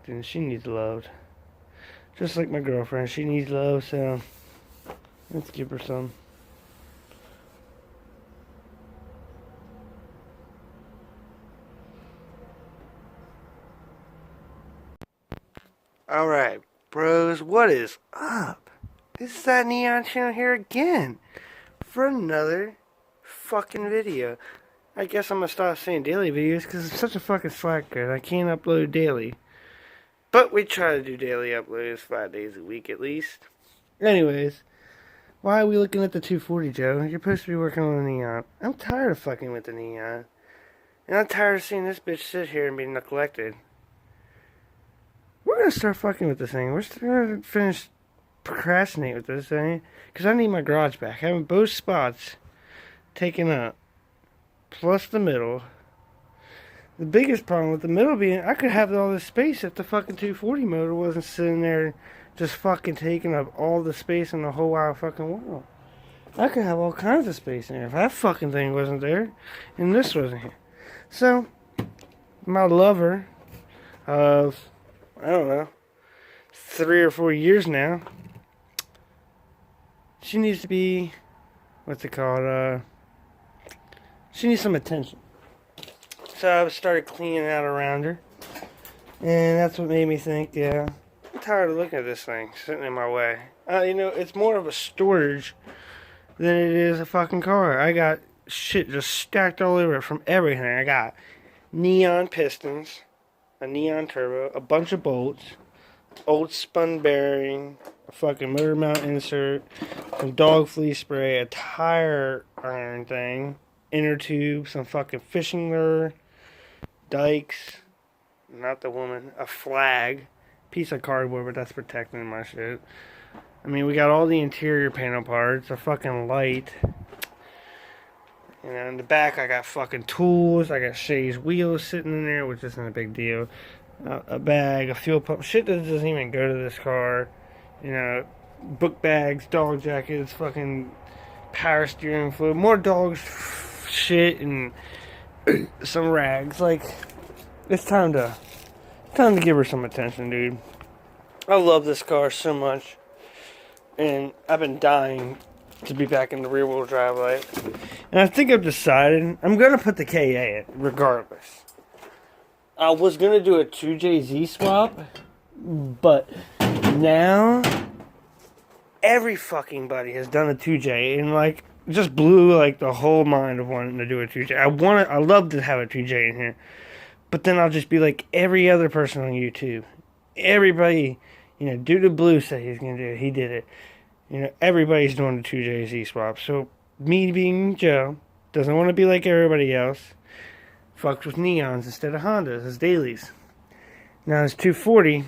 and she needs love. Just like my girlfriend, she needs love, so let's give her some. Alright, bros, what is up? It's that Neon Channel here again for another fucking video. I guess I'm gonna stop saying daily videos because I'm such a fucking slacker. I can't upload daily. But we try to do daily uploads 5 days a week at least. Anyways, why are we looking at the 240, Joe? You're supposed to be working on the Neon. I'm tired of fucking with the Neon. And I'm tired of seeing this bitch sit here and be neglected. We're gonna start fucking with this thing. We're gonna finish procrastinate with this thing. Because I need my garage back. Having both spots taken up. Plus the middle. The biggest problem with the middle being, I could have all this space if the fucking 240 motor wasn't sitting there just fucking taking up all the space in the whole wide fucking world. I could have all kinds of space in there if that fucking thing wasn't there and this wasn't here. So, my lover of, I don't know, 3 or 4 years now, she needs to be, what's it called, she needs some attention. So I started cleaning out around her. And that's what made me think, yeah, I'm tired of looking at this thing sitting in my way. You know, it's more of a storage than it is a fucking car. I got shit just stacked all over it from everything. I got neon pistons, a neon turbo, a bunch of bolts, old spun bearing, a fucking motor mount insert, some dog flea spray, a tire iron thing, inner tube, some fucking fishing lure, dikes, not the woman, a flag, piece of cardboard, but that's protecting my shit. I mean, we got all the interior panel parts, a fucking light. You know, in the back I got fucking tools, I got Shay's wheels sitting in there, which isn't a big deal. A bag, a fuel pump, shit that doesn't even go to this car. You know, book bags, dog jackets, fucking power steering fluid, more dog shit, and some rags. Like, it's time to give her some attention, dude. I love this car so much, and I've been dying to be back in the rear wheel drive life. And I think I've decided I'm gonna put the KA in regardless. I was gonna do a 2JZ swap, but now every fucking buddy has done a 2J, and like just blew like the whole mind of wanting to do a 2J. I love to have a 2J in here, but then I'll just be like every other person on YouTube. Everybody, you know, Dude the Blue said he's gonna do it. He did it. You know, everybody's doing the 2JZ swap. So me being Joe doesn't want to be like everybody else. Fucked with neons instead of Hondas as dailies. Now it's 240.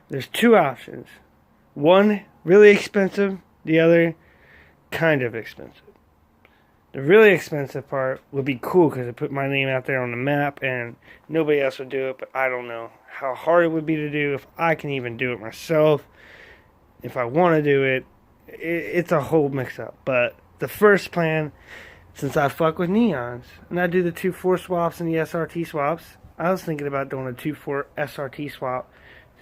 There's two options. One really expensive. The other kind of expensive. The really expensive part would be cool because it put my name out there on the map and nobody else would do it, but I don't know how hard it would be to do if I can even do it myself. If I want to do it, it's a whole mix-up. But the first plan, since I fuck with neons and I do the 2.4 swaps and the SRT swaps, I was thinking about doing a 2.4 SRT swap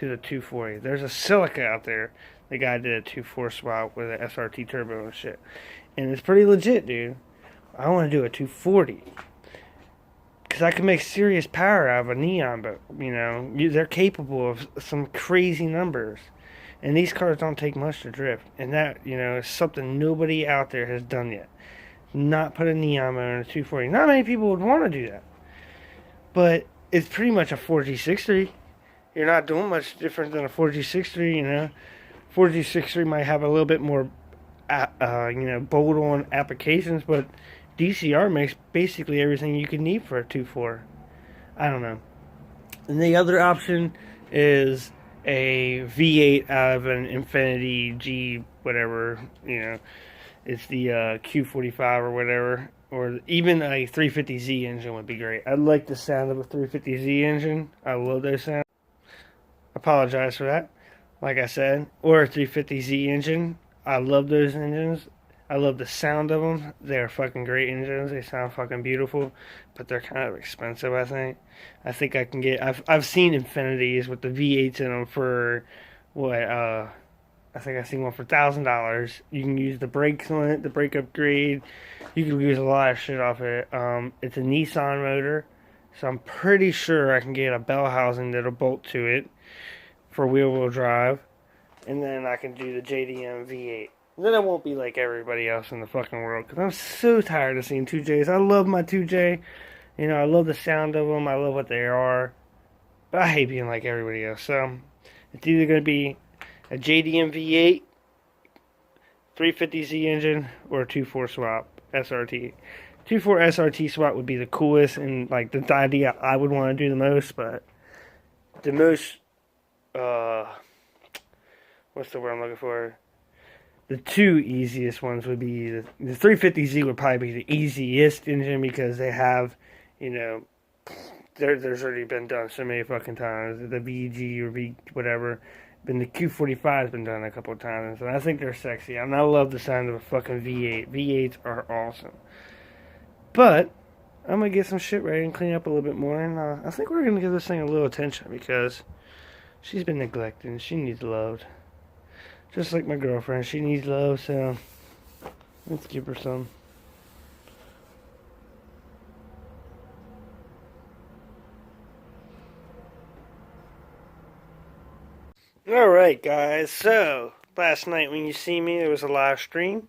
to the 240. There's a Silica out there. The guy did a 2.4 swap with an SRT turbo and shit. And it's pretty legit, dude. I want to do a 240. Because I can make serious power out of a neon, but, you know, they're capable of some crazy numbers. And these cars don't take much to drift. And that, you know, is something nobody out there has done yet. Not put a neon motor in a 240. Not many people would want to do that. But it's pretty much a 4G63. You're not doing much different than a 4G63, you know. 4G63 might have a little bit more, you know, bolt-on applications, but DCR makes basically everything you can need for a 2.4. I don't know. And the other option is a V8 out of an Infiniti G whatever, you know. It's the Q45 or whatever. Or even a 350Z engine would be great. I like the sound of a 350Z engine. I love those sounds. Apologize for that. Like I said. Or a 350Z engine. I love those engines. I love the sound of them. They're fucking great engines. They sound fucking beautiful, but they're kind of expensive, I think. I think I can get... I've seen Infinities with the V8s in them for, what, I think I've seen one for $1,000. You can use the brakes on it, the brake upgrade. You can use a lot of shit off it. It's a Nissan motor, so I'm pretty sure I can get a bell housing that'll bolt to it for wheel-wheel drive. And then I can do the JDM V8. Then I won't be like everybody else in the fucking world, because I'm so tired of seeing 2Js. I love my 2J. You know, I love the sound of them. I love what they are. But I hate being like everybody else. So, it's either going to be a JDM V8, 350Z engine, or a 2.4 swap SRT. 2.4 SRT swap would be the coolest and like the idea I would want to do the most, but the most, what's the word I'm looking for? The two easiest ones would be the 350Z would probably be the easiest engine because they have, you know, there's already been done so many fucking times. The VG or V whatever. Then the Q45 has been done a couple of times, and I think they're sexy. I love the sound of a fucking V8. V8s are awesome. But I'm gonna get some shit ready and clean up a little bit more, and I think we're gonna give this thing a little attention because she's been neglected and she needs loved. Just like my girlfriend, she needs love, so let's give her some. Alright guys, so last night when you see me, there was a live stream.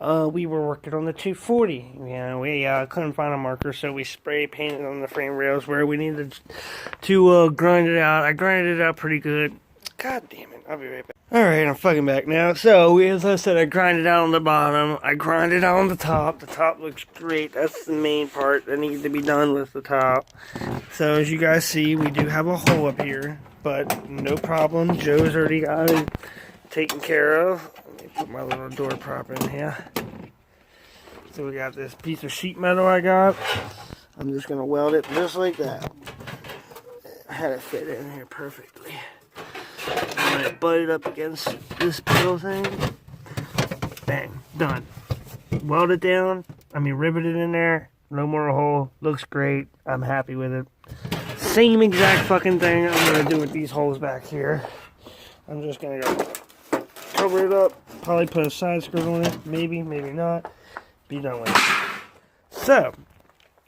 We were working on the 240. You know, we couldn't find a marker, so we spray painted on the frame rails where we needed to grind it out. I grinded it out pretty good. God damn it, I'll be right back. Alright, I'm fucking back now. So, as I said, I grinded out on the bottom. I grinded out on the top. The top looks great. That's the main part that needs to be done with the top. So, as you guys see, we do have a hole up here. But, no problem. Joe's already got it taken care of. Let me put my little door prop in here. So, we got this piece of sheet metal I got. I'm just going to weld it just like that. I had it fit in here perfectly. I'm going to butt it up against this pedal thing. Bang. Done. Weld it down. Rivet it in there. No more hole. Looks great. I'm happy with it. Same exact fucking thing I'm going to do with these holes back here. I'm just going to go cover it up. Probably put a side skirt on it. Maybe, maybe not. Be done with it. So,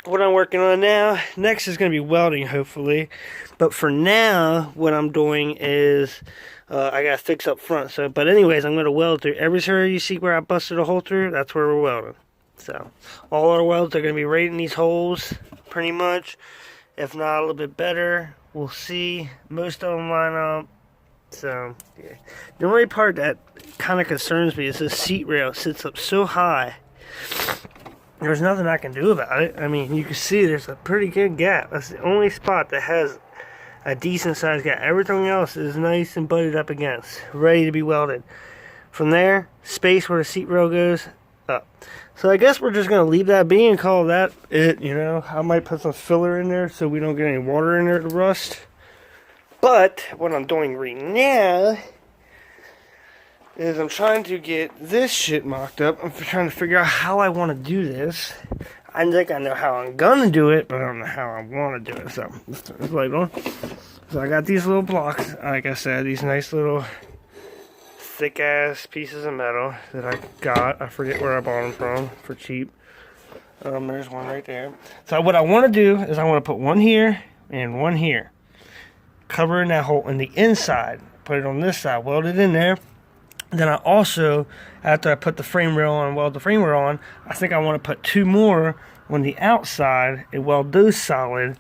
what I'm working on now, next is going to be welding, hopefully. But for now, what I'm doing is, I got to fix up front. So, but anyways, I'm going to weld through every area you see where I busted a hole through. That's where we're welding. So, all our welds are going to be right in these holes, pretty much. If not, a little bit better. We'll see. Most of them line up. So, yeah. The only part that kind of concerns me is this seat rail sits up so high. There's nothing I can do about it. You can see there's a pretty good gap. That's the only spot that has a decent sized gap. Everything else is nice and butted up against, ready to be welded. From there, space where the seat rail goes, up. So I guess we're just going to leave that be and call that it, you know. I might put some filler in there so we don't get any water in there to rust. But what I'm doing right now is I'm trying to get this shit mocked up. I'm trying to figure out how I want to do this. I think I know how I'm gonna do it, but I don't know how I want to do it. So let's turn this light on. So I got these little blocks, like I said, these nice little thick ass pieces of metal that I got. I forget where I bought them from for cheap. There's one right there. So what I want to do is I want to put one here and one here, covering that hole in the inside. Put it on this side, weld it in there. Then I also, after I put the frame rail on, weld the frame rail on, I think I want to put two more on the outside and weld those solid,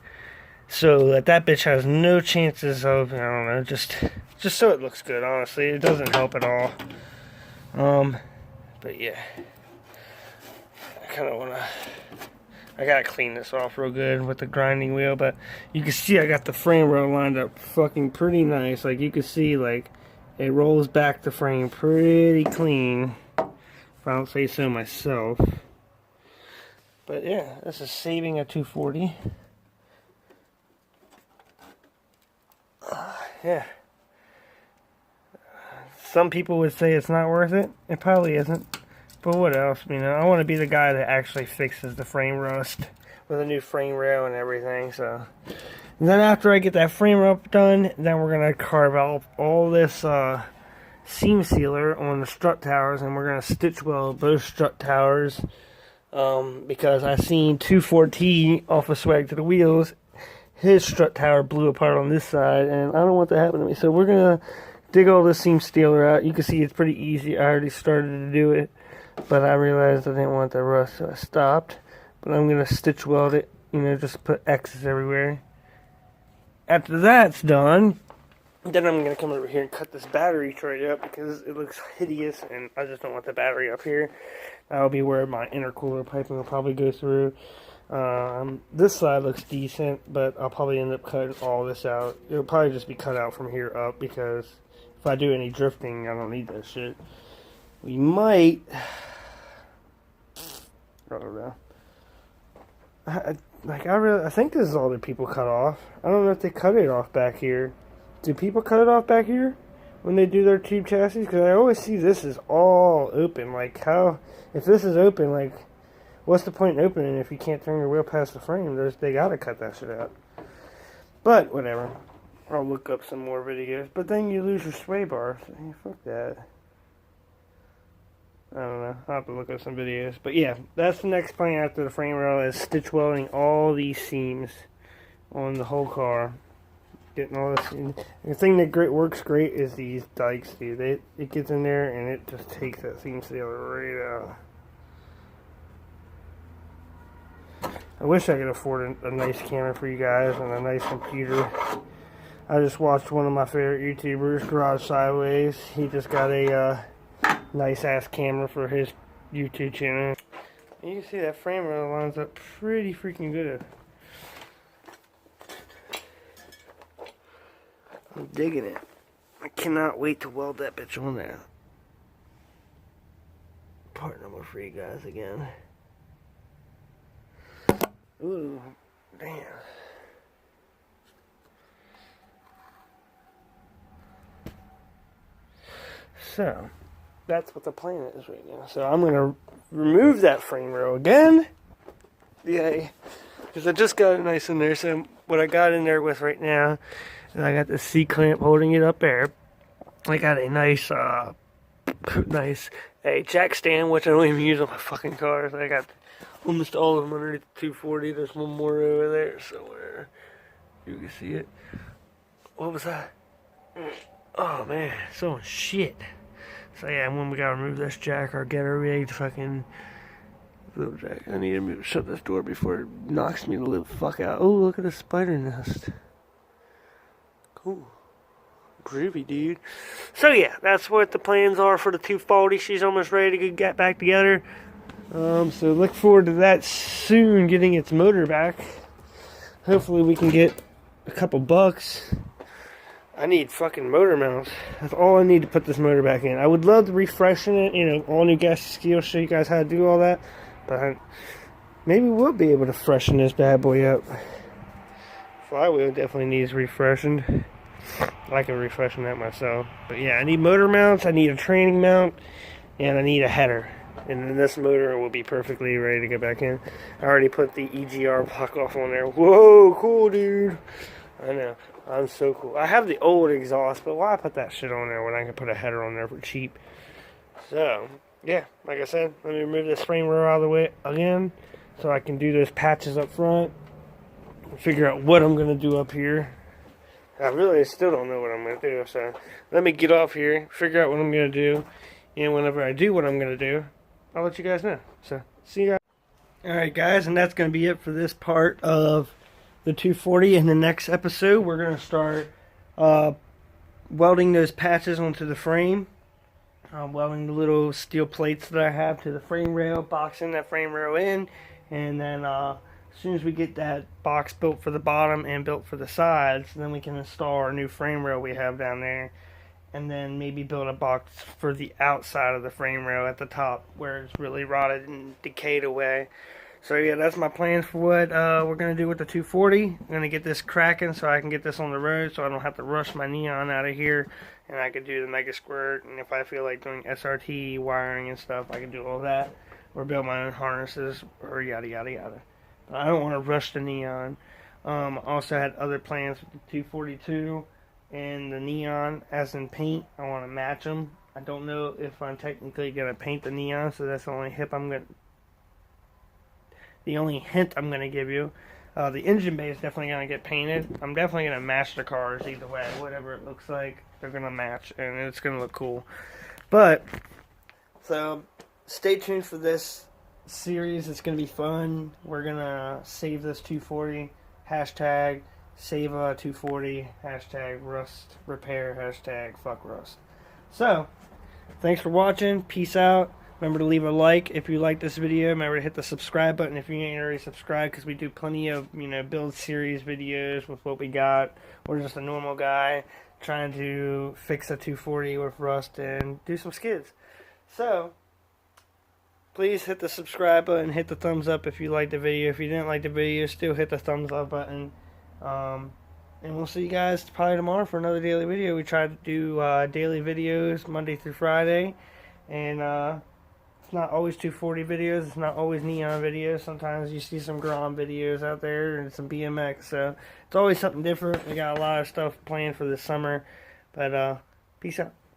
so that bitch has no chances of, I don't know, just so it looks good. Honestly, it doesn't help at all. But yeah, I kind of want to. I gotta clean this off real good with the grinding wheel, but you can see I got the frame rail lined up fucking pretty nice. Like you can see, like it rolls back the frame pretty clean, if I don't say so myself. But yeah, this is saving a 240. Yeah. Some people would say it's not worth it. It probably isn't. But what else? You know, I want to be the guy that actually fixes the frame rust with a new frame rail and everything. So, and then after I get that frame rail done, then we're gonna carve out all this seam sealer on the strut towers, and we're gonna stitch weld both strut towers. Because I seen 24T off of Swag to the Wheels, his strut tower blew apart on this side, and I don't want that to happen to me. So we're gonna dig all this seam sealer out. You can see it's pretty easy. I already started to do it, but I realized I didn't want the rust, so I stopped. But I'm gonna stitch weld it, you know, just put X's everywhere. After that's done, then I'm gonna come over here and cut this battery tray up because it looks hideous, and I just don't want the battery up here. That'll be where my intercooler piping will probably go through. This side looks decent, but I'll probably end up cutting all this out. It'll probably just be cut out from here up, because if I do any drifting, I don't need that shit. We might... I don't know. I think this is all that people cut off. I don't know if they cut it off back here. Do people cut it off back here when they do their tube chassis? Because I always see this is all open. Like, how... If this is open, like... What's the point in opening if you can't turn your wheel past the frame? They gotta cut that shit out. But, whatever. I'll look up some more videos. But then you lose your sway bar. So, hey, fuck that. I don't know. I'll have to look up some videos. But yeah, that's the next plan after the frame rail, is stitch welding all these seams on the whole car. Getting all this. The thing that works great is these dikes, dude. It gets in there and it just takes that seam sealer right out. I wish I could afford a nice camera for you guys and a nice computer. I just watched one of my favorite YouTubers, Garage Sideways. He just got a nice ass camera for his YouTube channel. And you can see that frame rail lines up pretty freaking good. I'm digging it. I cannot wait to weld that bitch on there. Part number for you guys again. Ooh, damn. So, that's what the plan is right now. So I'm going to remove that frame rail again. Yay. Because I just got it nice in there. So what I got in there with right now is I got the C-clamp holding it up there. I got a nice, jack stand, which I don't even use on my fucking cars. I got almost all of them underneath the 240. There's one more over there somewhere. You can see it. What was that? Oh man, so shit. So yeah, when we gotta remove this jack or get a rigged fucking little jack. I need to shut this door before it knocks me the little fuck out. Oh, look at the spider nest. Cool. Groovy, dude. So yeah, that's what the plans are for the 240. She's almost ready to get back together. So look forward to that soon, getting its motor back. Hopefully we can get a couple bucks. I need fucking motor mounts. That's all I need to put this motor back in. I would love to refreshen it, you know, all new gas steel, show you guys how to do all that. But maybe we'll be able to freshen this bad boy up. Flywheel definitely needs refreshing. I can refreshen that myself. But yeah, I need motor mounts, I need a training mount, and I need a header. And then this motor will be perfectly ready to go back in. I already put the EGR block off on there. Whoa, cool, dude. I know. I'm so cool. I have the old exhaust, but why put that shit on there when I can put a header on there for cheap? So, yeah, like I said, let me remove this frame rail out of the way again so I can do those patches up front and figure out what I'm going to do up here. I really still don't know what I'm going to do, so let me get off here, figure out what I'm going to do, and whenever I do what I'm going to do, I'll let you guys know. So, see you guys. Alright guys, and that's going to be it for this part of the 240. In the next episode, we're going to start welding those patches onto the frame. Welding the little steel plates that I have to the frame rail, boxing that frame rail in, and then as soon as we get that box built for the bottom and built for the sides, then we can install our new frame rail we have down there, and then maybe build a box for the outside of the frame rail at the top where it's really rotted and decayed away. So yeah, that's my plans for what we're going to do with the 240. I'm going to get this cracking so I can get this on the road so I don't have to rush my neon out of here. And I could do the Mega Squirt, and if I feel like doing SRT wiring and stuff, I can do all that. Or build my own harnesses, or yada yada yada. But I don't want to rush the neon. Also had other plans with the 242 and the neon, as in paint. I want to match them. I don't know if I'm technically going to paint the neon, so that's the only hint I'm going to give you. The engine bay is definitely going to get painted. I'm definitely going to match the cars either way. Whatever it looks like, they're going to match, and it's going to look cool. But, so, stay tuned for this series. It's going to be fun. We're going to save this 240, hashtag save a 240, hashtag rust repair, hashtag fuck rust. So, thanks for watching. Peace out. Remember to leave a like if you like this video. Remember to hit the subscribe button if you ain't already subscribed, because we do plenty of, build series videos with what we got. We're just a normal guy trying to fix a 240 with rust and do some skids. So, please hit the subscribe button, hit the thumbs up if you liked the video. If you didn't like the video, still hit the thumbs up button. And we'll see you guys probably tomorrow for another daily video. We try to do daily videos Monday through Friday. And it's not always 240 videos. It's not always neon videos. Sometimes you see some Grom videos out there and some BMX. So it's always something different. We got a lot of stuff planned for this summer. But peace out.